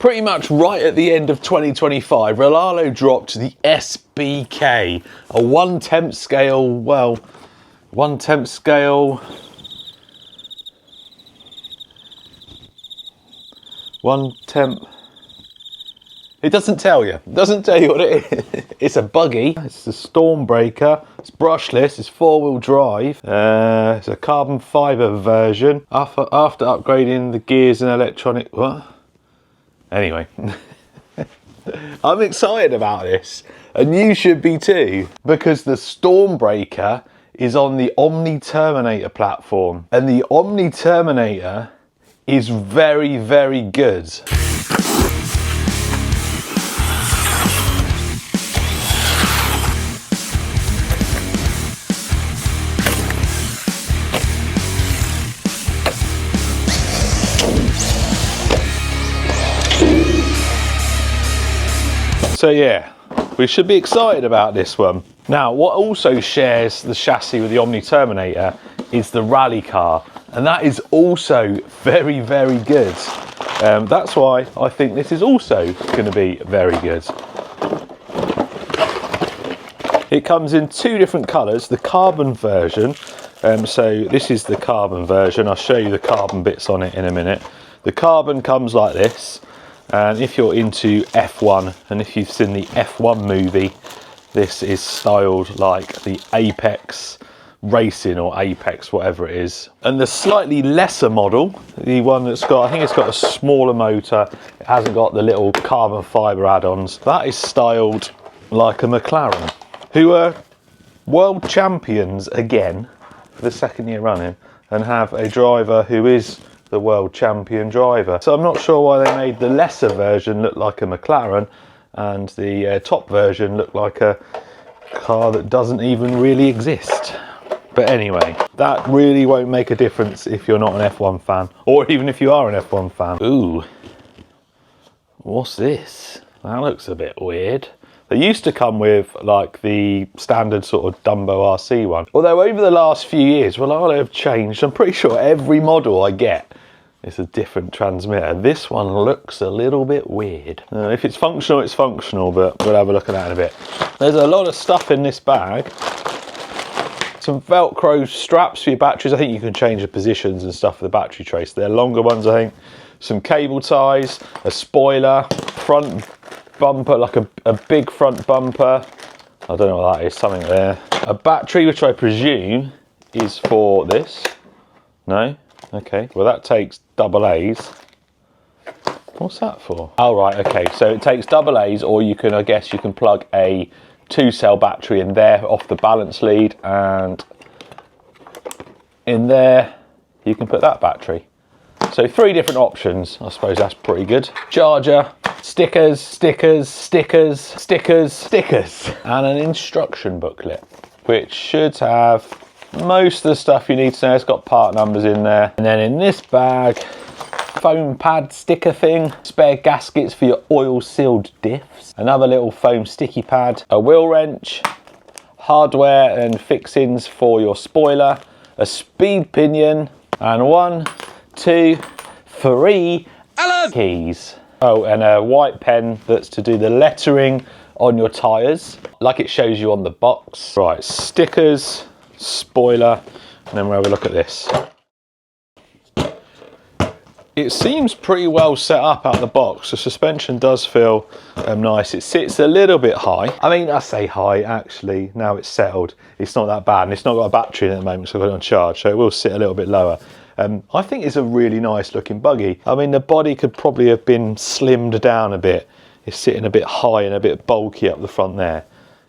Pretty much right at the end of 2025, Rlaarlo dropped the SBK, a 1/10 scale, well, 1/10 scale, 1/10. It doesn't tell you. It doesn't tell you what it is. It's a buggy. It's a Stormbreaker. It's brushless. It's 4-wheel drive. It's a carbon fibre version. After upgrading the gears and electronic... What? Anyway. I'm excited about this. And you should be too. Because the Stormbreaker is on the Omni Terminator platform. And the Omni Terminator is very, very good. So yeah, we should be excited about this one. Now, what also shares the chassis with the Omni Terminator is the rally car, and that is also very, very good. That's why I think this is also going to be very good. It comes in two different colours, the carbon version. So this is the carbon version. I'll show you the carbon bits on it in a minute. The carbon comes like this. And if you're into F1, and if you've seen the F1 movie, this is styled like the Apex Racing or Apex, whatever it is. And the slightly lesser model, the one that's got, I think it's got a smaller motor, it hasn't got the little carbon fibre add-ons, that is styled like a McLaren, who are world champions again for the second year running, and have a driver who is the world champion driver. So I'm not sure why they made the lesser version look like a McLaren and the top version look like a car that doesn't even really exist. But anyway, that really won't make a difference if you're not an F1 fan, or even if you are an F1 fan. Ooh, what's this? That looks a bit weird. They used to come with like the standard sort of Dumbo RC one. Although over the last few years, Rlaarlo have changed. I'm pretty sure every model I get, it's a different transmitter. This one looks a little bit weird. If it's functional, it's functional, but we'll have a look at that in a bit. There's a lot of stuff in this bag. Some Velcro straps for your batteries. I think you can change the positions and stuff for the battery trace. They're longer ones, I think. Some cable ties, a spoiler, front bumper, like a big front bumper. I don't know what that is, something there. A battery, which I presume is for this. No? Okay, well that takes AA's. What's that for? Oh right, okay, so it takes AA's, or you can, I guess you can plug a 2-cell battery in there off the balance lead, and in there you can put that battery. So 3 different options. I suppose that's pretty good. Charger, stickers, stickers, stickers, stickers, stickers, and an instruction booklet, which should have most of the stuff you need to know. It's got part numbers in there. And then in this bag, foam pad sticker thing, spare gaskets for your oil sealed diffs, another little foam sticky pad, a wheel wrench, hardware and fixings for your spoiler, a speed pinion, and 1, 2, 3 keys. Oh, and a white pen that's to do the lettering on your tyres, like it shows you on the box. Right, stickers, spoiler, and then we'll have a look at this. It seems pretty well set up out the box. The suspension does feel nice. It sits a little bit high. I mean, I say high, actually, now it's settled. It's not that bad, and it's not got a battery in at the moment, so I've got it on charge, so it will sit a little bit lower. I think it's a really nice looking buggy. I mean, the body could probably have been slimmed down a bit. It's sitting a bit high and a bit bulky up the front there.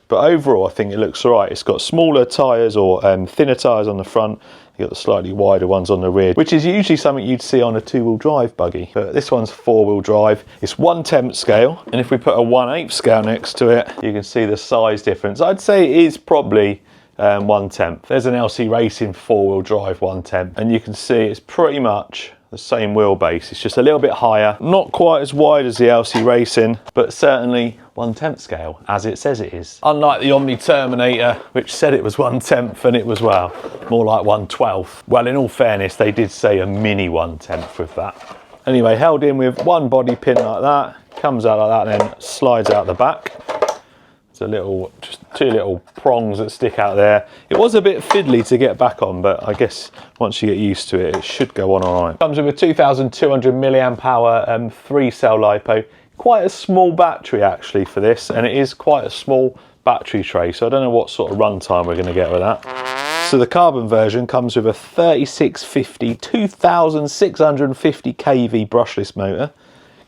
But overall, I think it looks all right. It's got smaller tyres, or thinner tyres on the front. You've got the slightly wider ones on the rear, which is usually something you'd see on a 2-wheel drive buggy. But this one's 4-wheel drive. It's 1/10 scale. And if we put a 1/8 scale next to it, you can see the size difference. I'd say it is probably 1/10. There's an RC Racing 4-wheel drive 1/10. And you can see it's pretty much the same wheelbase. It's just a little bit higher, not quite as wide as the RC Racing, but certainly 1/10 scale, as it says it is. Unlike the Omni Terminator, which said it was 1/10, and it was, well, more like 1/12. Well, in all fairness, they did say a mini 1/10 with that. Anyway, held in with one body pin like that, comes out like that and then slides out the back. It's a little, just two little prongs that stick out there. It was a bit fiddly to get back on, but I guess once you get used to it, it should go on all right. Comes with a 2,200 milliamp hour 3-cell LiPo. Quite a small battery actually for this, and it is quite a small battery tray, so I don't know what sort of runtime we're going to get with that. So the carbon version comes with a 3650 2650 kV brushless motor.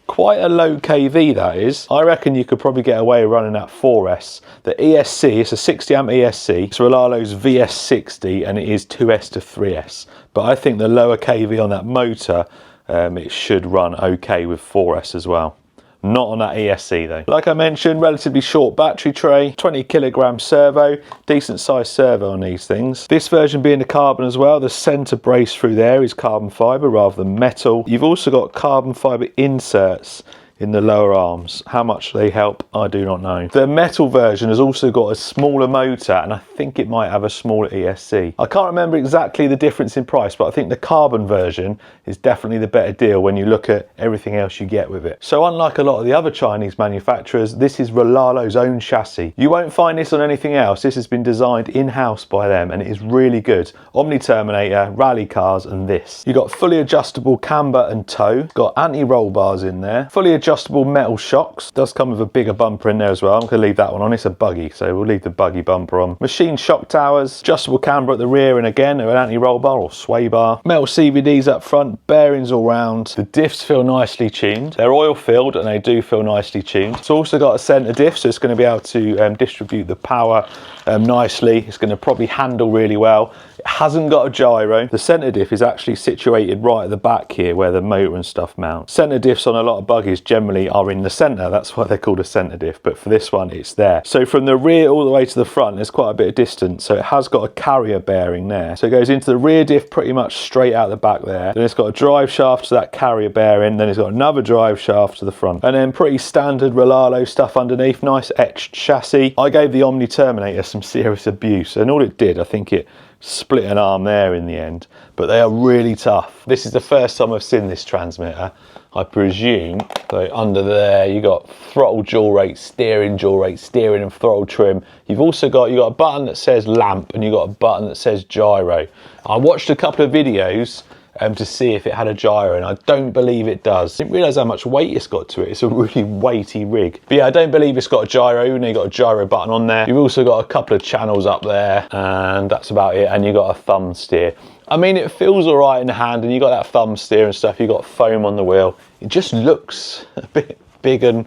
Quite a low kV that is. I reckon you could probably get away running that 4S. The ESC, it's a 60 amp ESC. It's Rlaarlo's VS60 and it is 2S to 3S. But I think the lower kV on that motor, it should run okay with 4S as well. Not on that ESC though. Like I mentioned, relatively short battery tray, 20 kilogram servo, decent sized servo on these things. This version being the carbon as well, the center brace through there is carbon fiber rather than metal. You've also got carbon fiber inserts in the lower arms. How much they help, I do not know. The metal version has also got a smaller motor and I think it might have a smaller ESC. I can't remember exactly the difference in price, but I think the carbon version is definitely the better deal when you look at everything else you get with it. So unlike a lot of the other Chinese manufacturers, this is Rlaarlo's own chassis. You won't find this on anything else. This has been designed in-house by them and it is really good. Omni Terminator, rally cars and this. You've got fully adjustable camber and toe, got anti-roll bars in there, fully adjustable metal shocks. Does come with a bigger bumper in there as well. I'm going to leave that one on. It's a buggy, so we'll leave the buggy bumper on. Machine shock towers, adjustable camber at the rear and again an anti-roll bar or sway bar. Metal CVDs up front, bearings all round. The diffs feel nicely tuned. They're oil filled and they do feel nicely tuned. It's also got a centre diff, so it's going to be able to distribute the power nicely. It's going to probably handle really well. It hasn't got a gyro. The centre diff is actually situated right at the back here where the motor and stuff mount. Centre diffs on a lot of buggies generally are in the centre. That's why they're called a centre diff, but for this one it's there. So from the rear all the way to the front there's quite a bit of distance, so it has got a carrier bearing there. So it goes into the rear diff pretty much straight out the back there. Then it's got a drive shaft to that carrier bearing, then it's got another drive shaft to the front. And then pretty standard Rlaarlo stuff underneath, nice etched chassis. I gave the Omni Terminator some serious abuse and all it did, I think it split an arm there in the end, but they are really tough. This is the first time I've seen this transmitter. I presume, so under there you got throttle dual rate, steering and throttle trim. You've also got, a button that says lamp and you've got a button that says gyro. I watched a couple of videos to see if it had a gyro and I don't believe it does. I didn't realise how much weight it's got to it. It's a really weighty rig. But yeah, I don't believe it's got a gyro, even though you've got a gyro button on there. You've also got a couple of channels up there and that's about it, and you've got a thumb steer. I mean, it feels all right in the hand and you've got that thumb steer and stuff. You've got foam on the wheel. It just looks a bit big and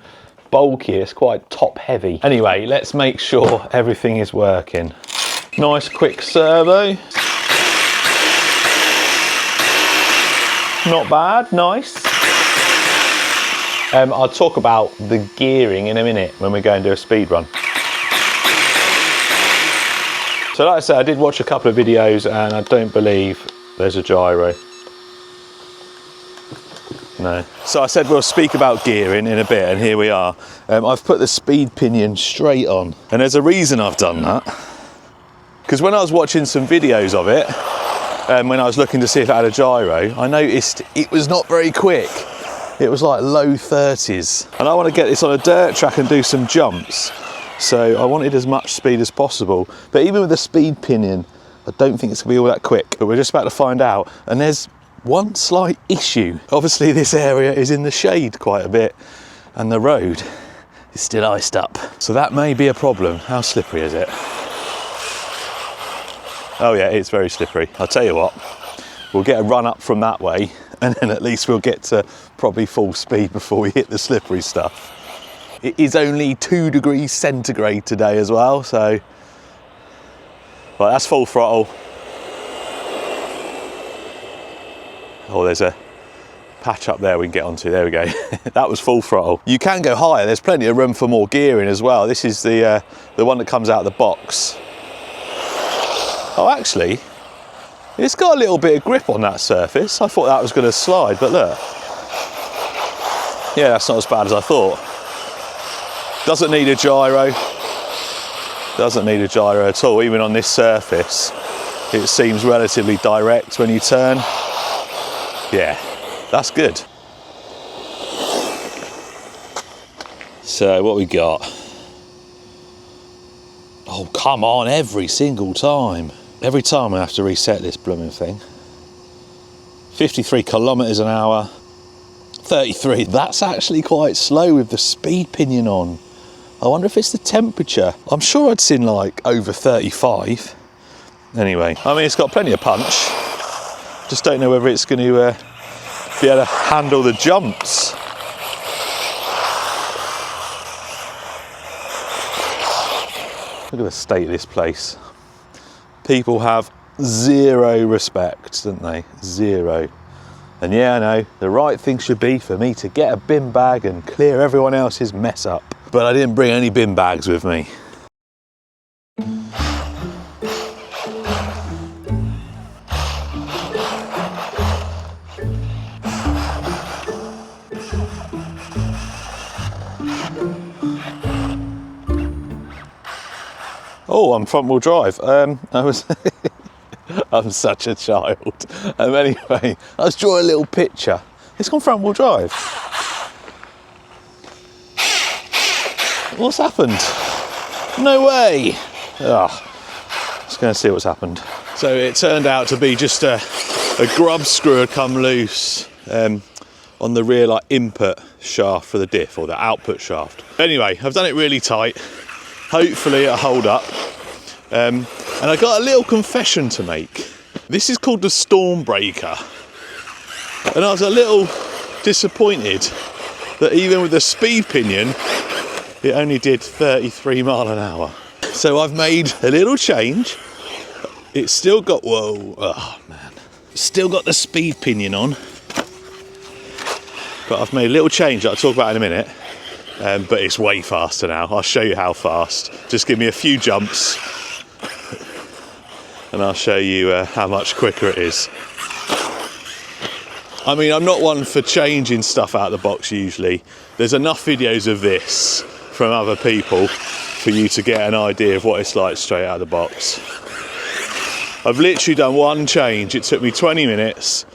bulky. It's quite top heavy. Anyway, let's make sure everything is working. Nice quick servo. Not bad, nice. I'll talk about the gearing in a minute when we go and do a speed run. So like I said, I did watch a couple of videos and I don't believe there's a gyro. No. So I said we'll speak about gearing in a bit and here we are. I've put the speed pinion straight on and there's a reason I've done that. Because when I was watching some videos of it, when I was looking to see if it had a gyro, I noticed it was not very quick. It was like low 30s. And I want to get this on a dirt track and do some jumps. So I wanted as much speed as possible. But even with the speed pinion, I don't think it's going to be all that quick. But we're just about to find out. And there's one slight issue. Obviously this area is in the shade quite a bit and the road is still iced up. So that may be a problem. How slippery is it? Oh yeah, it's very slippery. I'll tell you what, we'll get a run up from that way and then at least we'll get to probably full speed before we hit the slippery stuff. It is only 2 degrees centigrade today as well, so right, that's full throttle. Oh, there's a patch up there we can get onto, there we go. That was full throttle. You can go higher, there's plenty of room for more gearing as well. This is the one that comes out of the box. Oh, actually, it's got a little bit of grip on that surface. I thought that was going to slide, but look. Yeah, that's not as bad as I thought. Doesn't need a gyro. Doesn't need a gyro at all, even on this surface. It seems relatively direct when you turn. Yeah, that's good. So what we got? Oh, come on, every single time. Every time I have to reset this blooming thing. 53 kilometers an hour. 33. That's actually quite slow with the speed pinion on. I wonder if it's the temperature. I'm sure I'd seen like over 35. Anyway, I mean, it's got plenty of punch. Just don't know whether it's going to be able to handle the jumps. Look at the state of this place. People have zero respect, don't they? Zero. And yeah, I know, the right thing should be for me to get a bin bag and clear everyone else's mess up. But I didn't bring any bin bags with me. Oh, I'm front wheel drive. I'm such a child. Anyway, let's draw a little picture. It's gone front wheel drive. What's happened? No way. Oh, just going to see what's happened. So it turned out to be just a grub screw had come loose on the rear like input shaft for the diff, or the output shaft. Anyway, I've done it really tight. Hopefully it'll hold up. And I got a little confession to make. This is called the Storm Breaker. And I was a little disappointed that even with the speed pinion, it only did 33 mile an hour. So I've made a little change. It's still got, whoa, oh man. Still got the speed pinion on. But I've made a little change that I'll talk about in a minute. But it's way faster now. I'll show you how fast. Just give me a few jumps and I'll show you how much quicker it is. I mean, I'm not one for changing stuff out of the box usually. There's enough videos of this from other people for you to get an idea of what it's like straight out of the box. I've literally done one change. It took me 20 minutes.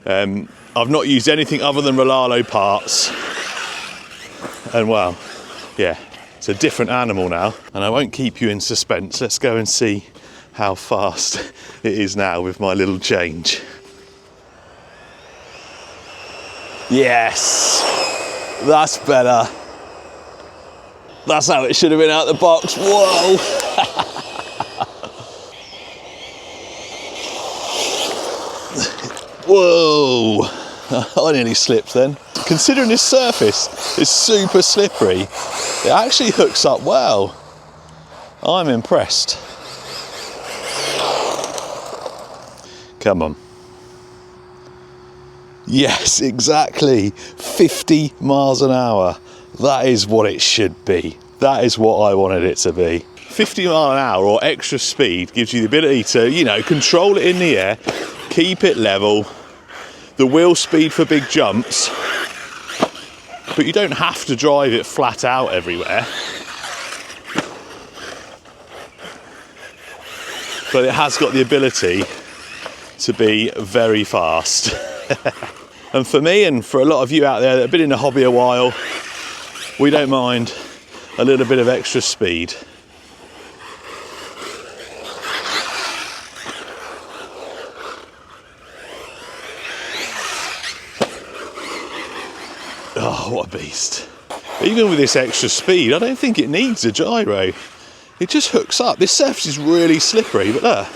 I've not used anything other than Rlaarlo parts. And well, yeah, it's a different animal now. And I won't keep you in suspense. Let's go and see how fast it is now with my little change. Yes, that's better. That's how it should have been out the box. Whoa. Whoa, I nearly slipped then. Considering this surface is super slippery, it actually hooks up well. I'm impressed. Come on. Yes, exactly. 50 miles an hour. That is what it should be. That is what I wanted it to be. 50 mile an hour or extra speed gives you the ability to, you know, control it in the air, keep it level, the wheel speed for big jumps, but you don't have to drive it flat out everywhere. But it has got the ability to be very fast. And for me, and for a lot of you out there that have been in the hobby a while, we don't mind a little bit of extra speed. Oh, what a beast. Even with this extra speed, I don't think it needs a gyro. It just hooks up. This surface is really slippery, but look.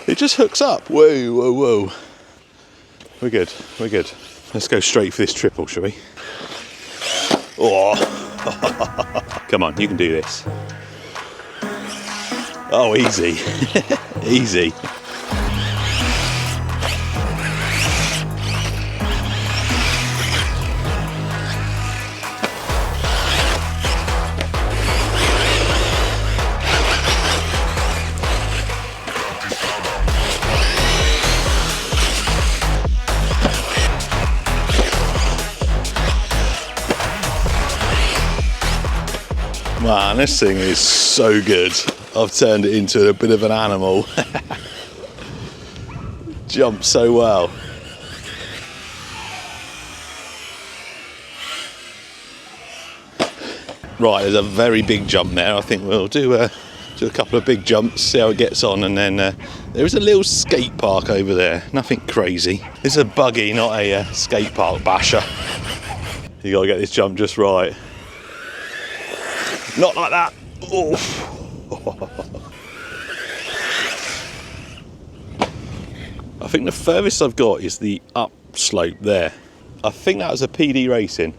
It just hooks up. Whoa, whoa, whoa. We're good, we're good. Let's go straight for this triple, shall we? Oh. Come on, you can do this. Oh, easy. Easy. Man, this thing is so good. I've turned it into a bit of an animal. Jumps so well. Right, there's a very big jump there. I think we'll do a couple of big jumps, see how it gets on, and then there is a little skate park over there. Nothing crazy. This is a buggy, not a skate park basher. You gotta get this jump just right. Not like that. Oh. I think the furthest I've got is the up slope there. I think that was a PD Racing.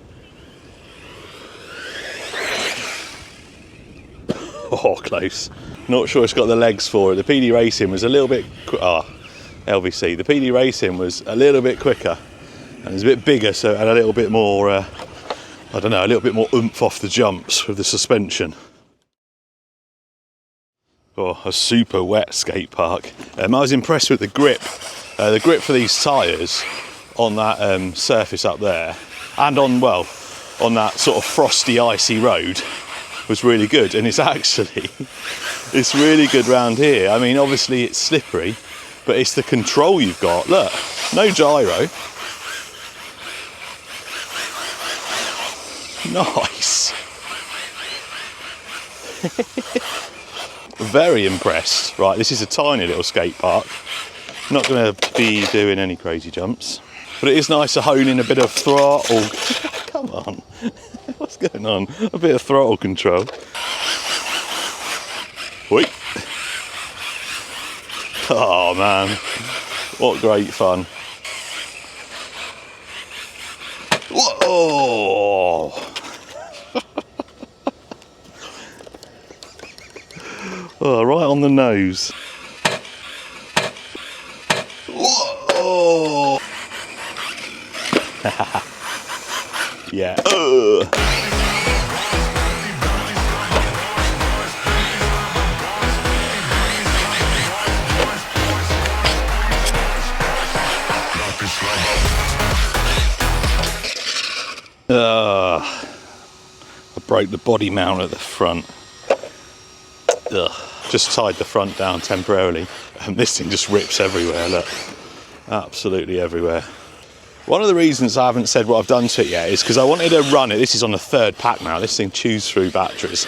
Oh, close. Not sure it's got the legs for it. The PD Racing was a little bit... LVC. The PD Racing was a little bit quicker. And it was a bit bigger, so it had a little bit more... I don't know, a little bit more oomph off the jumps with the suspension. Oh, a super wet skate park. I was impressed with the grip. The grip for these tyres on that surface up there, and on that sort of frosty, icy road, was really good. And it's really good round here. I mean, obviously it's slippery, but it's the control you've got. Look, no gyro. Nice. Very impressed. Right, this is a tiny little skate park. Not going to be doing any crazy jumps, but it is nice to hone in a bit of throttle. Come on, what's going on? A bit of throttle control. Wait. Oh man, what great fun. Whoa. Oh, right on the nose. Whoa! Yeah. I broke the body mount at the front. Ugh. Just tied the front down temporarily, and this thing just rips everywhere. Look, absolutely everywhere. One of the reasons I haven't said what I've done to it yet is because I wanted to run it. This is on the 3rd pack now. This thing chews through batteries.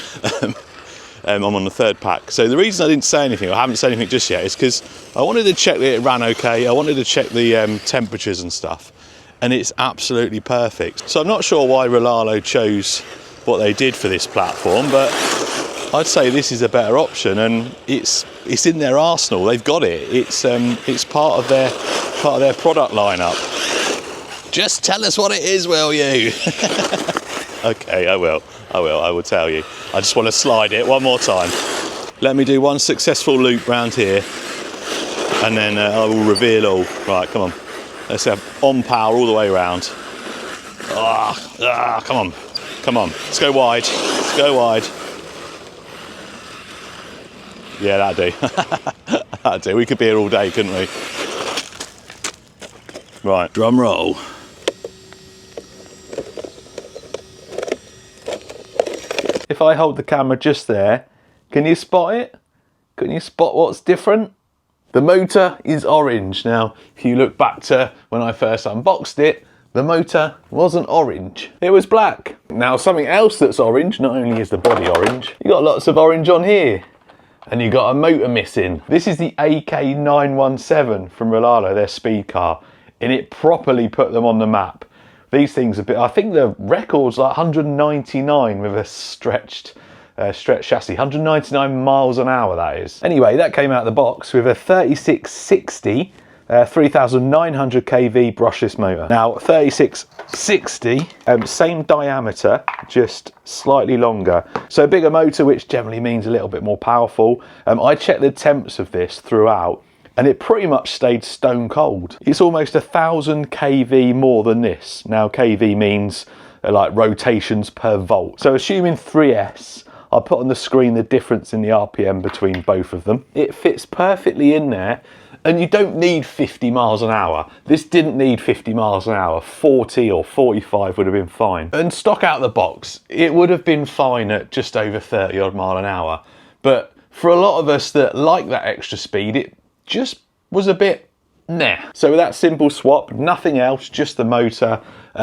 I'm on the 3rd pack. So the reason I didn't say anything, or haven't said anything just yet, is because I wanted to check that it ran okay. I wanted to check the temperatures and stuff, and it's absolutely perfect. So I'm not sure why Rlaarlo chose what they did for this platform, but I'd say this is a better option, and it's in their arsenal. They've got it. It's part of their product lineup. Just tell us what it is, will you? Okay, I will. I will tell you. I just want to slide it one more time. Let me do one successful loop round here, and then I will reveal all. Right, come on. Let's have on power all the way around. Come on. Come on. Let's go wide. Let's go wide. Yeah, that'd do. That'd do. We could be here all day, couldn't we? Right, drum roll. If I hold the camera just there, can you spot it? Can you spot what's different? The motor is orange. Now, if you look back to when I first unboxed it, the motor wasn't orange. It was black. Now, something else that's orange, not only is the body orange, you got lots of orange on here. And you got a motor missing. This is the AK917 from Rlaarlo, their speed car, and it properly put them on the map. These things a bit. I think the record's like 199 with a stretched chassis, 199 miles an hour that is. Anyway, that came out of the box with a 3660 3900 kV brushless motor. Now 3660, same diameter, just slightly longer. So a bigger motor, which generally means a little bit more powerful. I checked the temps of this throughout, and it pretty much stayed stone cold. It's almost 1000 kV more than this. Now kV means like rotations per volt. So assuming 3S, I'll put on the screen the difference in the RPM between both of them. It fits perfectly in there. And you don't need 50 miles an hour. This didn't need 50 miles an hour. 40 or 45 would have been fine. And stock out the box, it would have been fine at just over 30 odd mile an hour. But for a lot of us that like that extra speed, it just was a bit nah. So with that simple swap, nothing else, just the motor,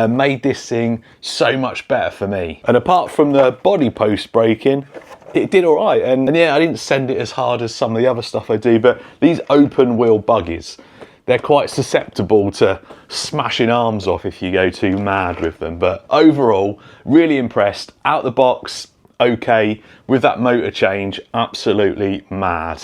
made this thing so much better for me. And apart from the body post braking, it did all right. And yeah, I didn't send it as hard as some of the other stuff I do, but these open wheel buggies, they're quite susceptible to smashing arms off if you go too mad with them. But overall, really impressed. Out the box, okay. With that motor change, absolutely mad.